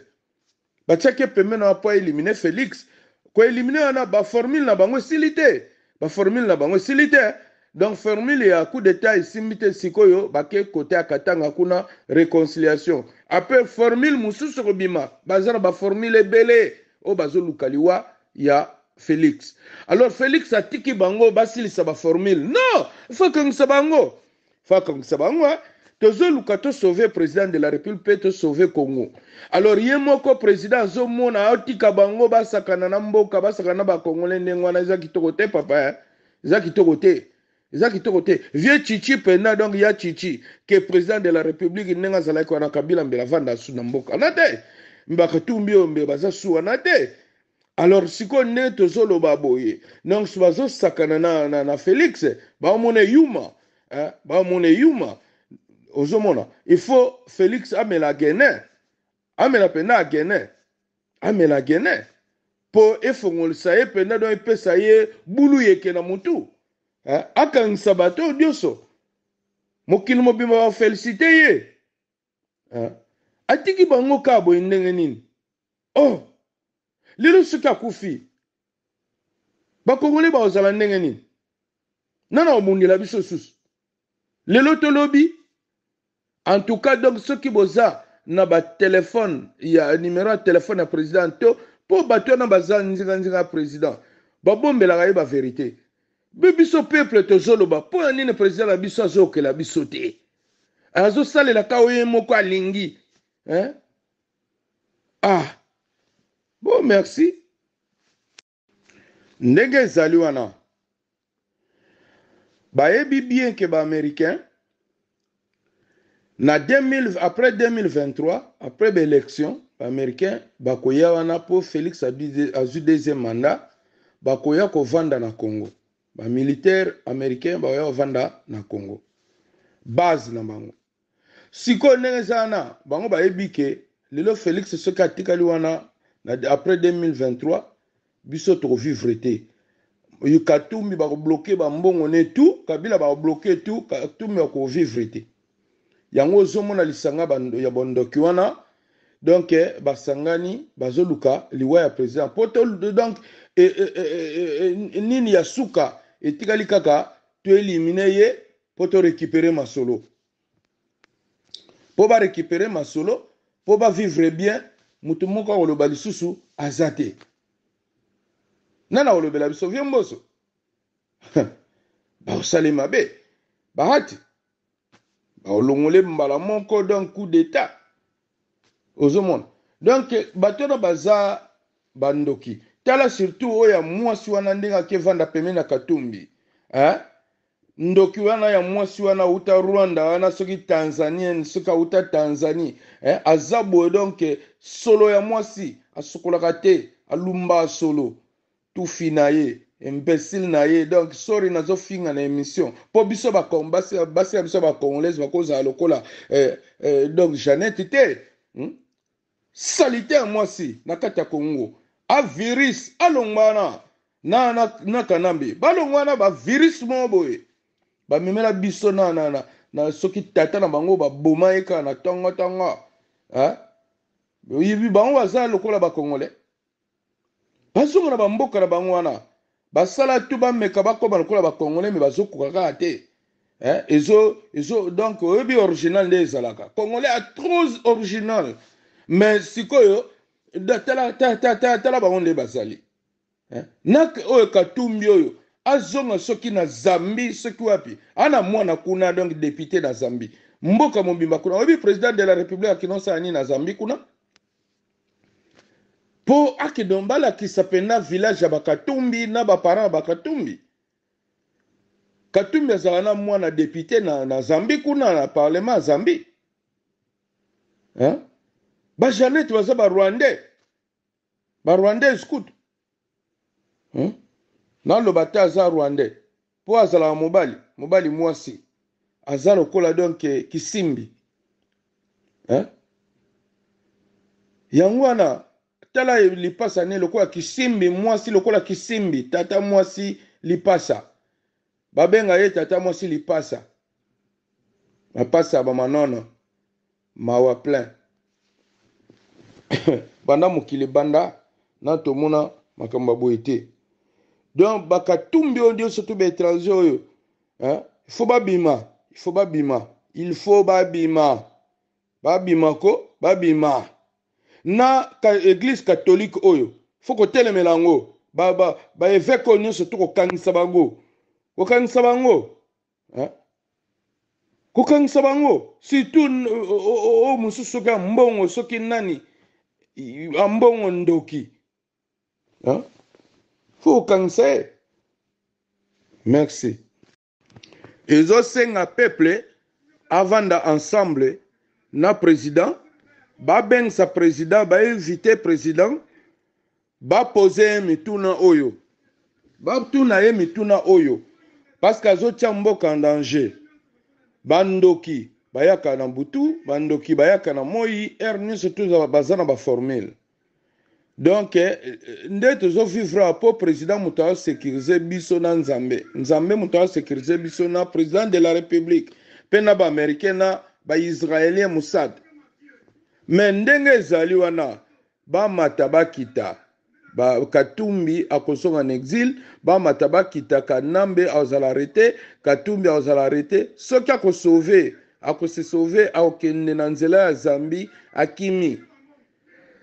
batiaki pembeni po éliminer Félix koéliminer wana baformule na bango esili te baformule na bango esili te donc formule ya coup d'état esimbi te sikoyo bake kote ya Katanga kuna réconciliation après formule mosusu kobima baza na baformule ebele oyo bazoluka liwa ya Félix alors Félix atiki bango basilisa baformule non fakangisa bango tozoluka to sauver président de la république pe to sauver Congo alors ye moko président azomona aotika bango basakana na mboka basakana na bakongole ndenge wana eza kitoko te papa eza kitoko te vieux Chichi pena donc ya Chichi que président de la république ndenge azalaki wana Kabila mbela vanda su na mboka na te mbaka tumbi ombe baza su wana te alors siko ne tozoloba boye donc bazosakana na Félix baomona yuma ozomona il faut Félix amela Guinée amela pena Guinée amela Guinée po efongolisa ye pena don epesa ye bulu yeke na mutu akangisa bato dioso mokili mobimba ba félicité ye atiki bango kabo ndenge nini oh lelo soki akufi bakongole baozala ndenge nini nana omundela biso susu lelo tolobi en tout cas donc soki boza na ba téléphone ya numéro ya téléphone ya président to po bato na baza nzinga président babombelaka ye ba vérité biso peuple tozoloba po ya nini président na biso azokela biso te azosalela ka oye moko alingi bon merci ndenge ezali wana bayebi bien ke baaméricain na après 2023 après l'élection baaméricain bakoya wana po Félix azwi deuxième mandat bakoya kovanda na Congo bamilitaire américain bakoya kovanda na Congo base na bango siko ndenge eza wana bango bayebi ke lelo Félix soki atikali wana après 2023 biso tokovivre te Katumbi bakobloke bambongo ne tout Kabila bakobloke tout Katumbi bakovivre te yango ozomona lisanga ya bondoki wana donc basangani bazoluka liwa ya président poto donc nini ya suka etikali kaka to éliminer ye poto récupérer masolo po ba récupérer masolo po ba vivre bien mutu moko oloba lisusu azate nana olobela biso vie mboso baosali mabe bahati baolongole mbala moko donc coup d'état ozomona donc bato na baza bandoki tala surtout oya mwasi wana ndenge akevanda pembeni na Katumbi ndoki wana ya mwasi wana uta Rwanda wana soki Tanzanien soki uta Tanzanie azabo donc solo ya mwasi asukolaka te alumba solo tout finaye imbécile na ye donc sorry nazo finga na émission po biso ba basi biso ba congolaise bakoza lokola donc Jeannette te salitaire mwasi na kati ya Congo a virus alongwana na kanambi balongwana ba virus mo boye ba memela biso na soki tata na bango ba boma eka na tonga yibi bango baza lokola ba congolais bazonga na bamboka na bango wana basala tu bameka bakoma lokola ba congolais me bazokoka kaka te ezo donc oyebi original nde ezalaka congolais a trop original mais sikoyo tala bango nde bazali oyo Katumbi oyo azonga soki na Zambie soki wapi ana mwana kuna donc député na Zambie mboka mobimba kuna oyebi président de la république akinonsala nini na Zambie kuna po akedombala kisapena village ya Bakatumbi na baparent Bakatumbi Katumbi azala na mwana député na Zambie kuna na parlement Zambie ba Jeannette baza ba Rwandais kutu na lobata aza Rwandais po azala mobali mwasi aza lokola donc kisimbi yango wana tala lipasa ne lokola kisimbi mwasi lokola kisimbi tata mwasi lipasa babenga ye tata mwasi lipasa mapasa ba manono mawa plein banda mokili banda na tomona makamba boite donc bakatumbi odio surtout ba étranger oyo hein il faut babima ko babima na église catholique oyo faut ko telemela yango ba évêque oyo surtout ko kanisa bango hein kokangisa bango surtout o mususu soki mbongo soki nani ambongo ndoki hein faut kokangisa merci ezosenga peuple avanda ensemble na président babengisa président bainvite président bapose mituna oyo batuna ye mituna oyo parce que azotia mboka en danger bandoki bayaka na butu bandoki bayaka na moi nyonso toza baza na baformule donc nde tozovivre po président moto aosécurize biso na nzambe moto aosécurize biso na président de la république mpe na baaméricain na baisraélien Mossad me ndenge ezali wana bamata bakita Katumbi akozonga en exil bamata bakita Kanambe azala arrêté Katumbi azala arrêté soki akose sauver akokende na nzela ya Zambi akimi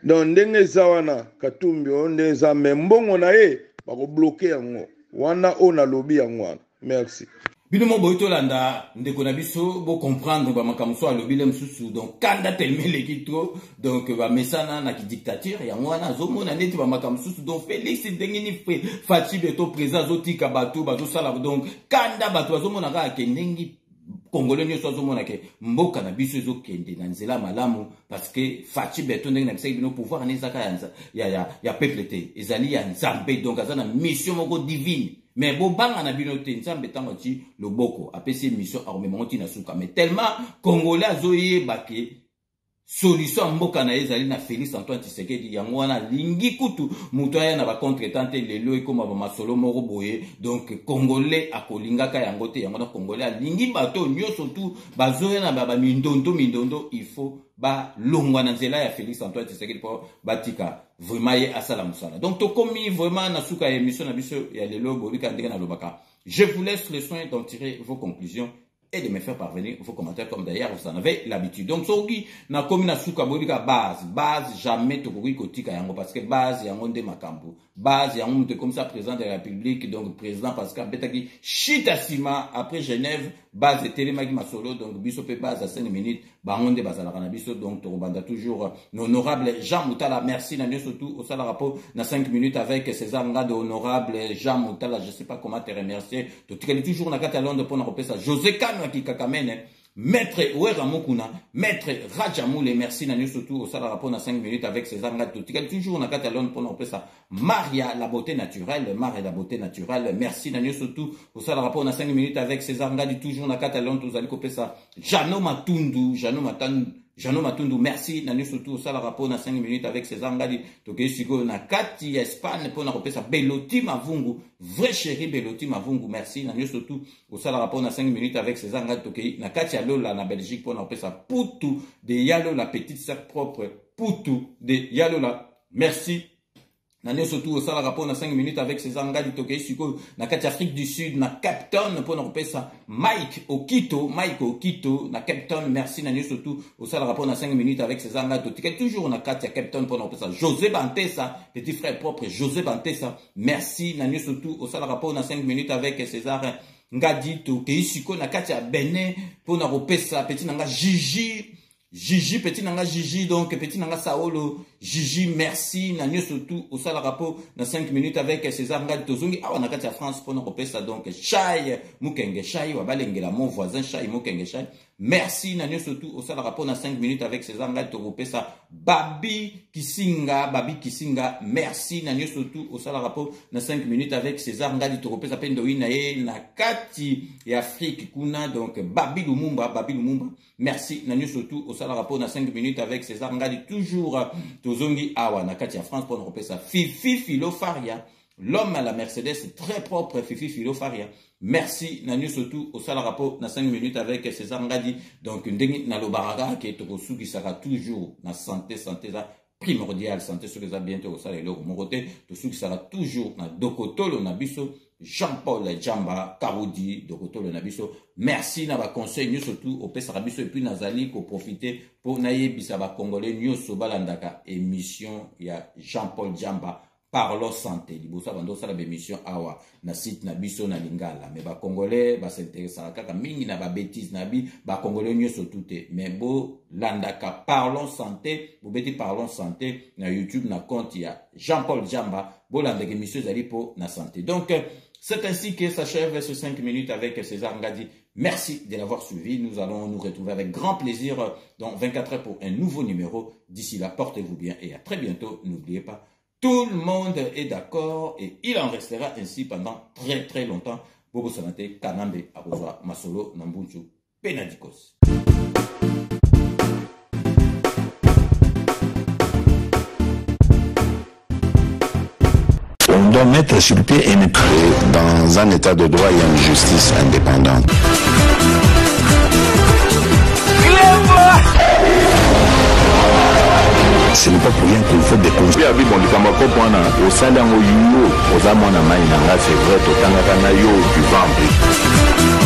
donc ndenge eza wana Katumbi onde eza me mbongo na ye bakobloke yango wana o nalobi yango wana merci. Bino mo boito landa ndeko na biso bo comprendre ba makamso alobi le msusu donc kanda telme lekito donc ba mesana na ki dictature ya mwana zomona neti ba makamso donc Félix ndengini Fachi beto présent zotika bato bato sala donc kanda bato zomona ka kendengi Congolais nyo zomona ke mboka na biso ezokende na nzela malamu parce que Fachi beto ndenge na bisaki bino pouvoir na ezaka ya peuple te ezali ya nzambe donc azana mission moko divine. Mais bon banga na binote nzambe tango ti loboko apesi mission armemonti na suka mais tellement congolais azoye bake solution mboka na ezali na Félix Antoine Tshisekedi yango wana lingi kutu muto aya na ba contretemps lelo ekoma ba masolo moko boye donc congolais akolingaka yango te yango na congolais lingi bato nyoso tu bazoya na ba mindondo il faut ba longwa na nzela ya Félix Antoine Tshisekedi pour batika vraiment ye asala musala donc to komi vraiment na suka ya émission na biso ya lelo bobika ndenge na lobaka. Je vous laisse le soin d'en tirer vos conclusions et de me faire parvenir vos commentaires comme d'ailleurs vous en avez l'habitude. Donc soki na komi na suka bobika base jamais to koki kotika yango parce que base yango nde makambo base yango muté comme ça président de la République donc président Pascal Betaki chita sima après Genève base telemaki masolo donc biso pe base à 5 minutes bangonde bazala kana biso donc to banda toujours l'honorable Jean Moutala merci na surtout au sala rapport na 5 minutes avec César Ngade honorable Jean Moutala je sais pas comment te remercier to tikali toujours na kata Londres pour na repesa José Kano qui kakamene Maître Ouera Mokuna, Maître Rajamoule, merci na surtout au sala rapport na 5 minutes avec César Ngade to tikali toujours na kata Londres pour na repesa Maria la beauté naturelle, merci na surtout au sala rapport na 5 minutes avec César Ngade toujours na kata Londres to zali kopesa Jano Matundu, merci. Nani surtout ça la rapport na 5 minutes avec César Ngadi. Toke sigo na kati Espagne pour na repesa Beloti Mavungu, vrai chéri Beloti Mavungu, merci. Nani surtout au ça la rapport na 5 minutes avec César Ngadi. Toke na kati Alola na Belgique pour na repesa Poutou de Yalo la petite sœur propre, Poutou de Yalola, merci. Nani surtout au ça la rapport na 5 minutes avec César Ngadi. Toke sigo na kati Afrique du Sud na Cape Town pour na repesa Mike Okito na Cape Town, merci. Nani surtout au ça le rapport na 5 minutes avec César Ngadi. Toke toujours na kati Cape Town pour na repesa José Bantessa, petit frère propre José Bantessa, merci. Nani surtout au ça le rapport na 5 minutes avec César Ngadi. Toke sigo na kati Benin pour na repesa petit nanga Gigi, petit nanga Gigi, donc petit nanga Saolo, Gigi, merci, na surtout au sala rapport na 5 minutes avec César Ngadi Tozungi, ah on a kati France pour nous repérer ça donc Chai, Mukenge Chai, wabalengela mon voisin Chai, Mukenge Chai, merci, na surtout au sala rapport na 5 minutes avec César Ngadi to repérer ça Babi Kisinga, merci, na surtout au sala rapport na 5 minutes avec César Ngadi to repérer ça pendo inae na kati et Afrique kuna donc Babi Lumumba, merci, na surtout au sala rapport na 5 minutes avec César Ngadi toujours Tozongi awa na kati ya France pour nous repérer ça Fifi Filofaria, l'homme à la Mercedes très propre Fifi Filofaria, merci na surtout au sala rapport na 5 minutes avec César Ngadi donc ndengi na lobaraga qui est tokosuki sera toujours na santé za primordial santé sur les bientôt au salaire au moroté tout ce qui sera toujours na dokotolo na biso Jean-Paul Djamba Karoudi dokotolo na biso merci na ba conseil nous surtout au pesa biso et puis nazali ko profiter pour nayebisa ba congolais nyonso balandaka émission ya Jean-Paul Djamba Parlons santé, libosa bando sala émission awa na site na biso na lingala mais ba congolais ba s'intéressa kaka mingi na ba bêtise na bi ba congolais nyoso touté mais bo landaka Parlons santé, bo beti Parlons santé na YouTube na compte ya Jean-Paul Djamba bo landaka émission zali po na santé. Donc c'est ainsi que s'achève ce 5 minutes avec César Ngadi. Merci de l'avoir suivi. Nous allons nous retrouver avec grand plaisir dans 24 heures pour un nouveau numéro. D'ici là, portez-vous bien et à très bientôt. N'oubliez pas, tout le monde est d'accord et il en restera ainsi pendant très très longtemps. Bobo Sanate, Kanambe, Arozwa, Masolo, Nambunchu, Penadikos. On doit mettre sur pied et dans un état de droit et une justice indépendante. Ce n'est pas pour rien qu'il faut découvrir. C'est vrai, tu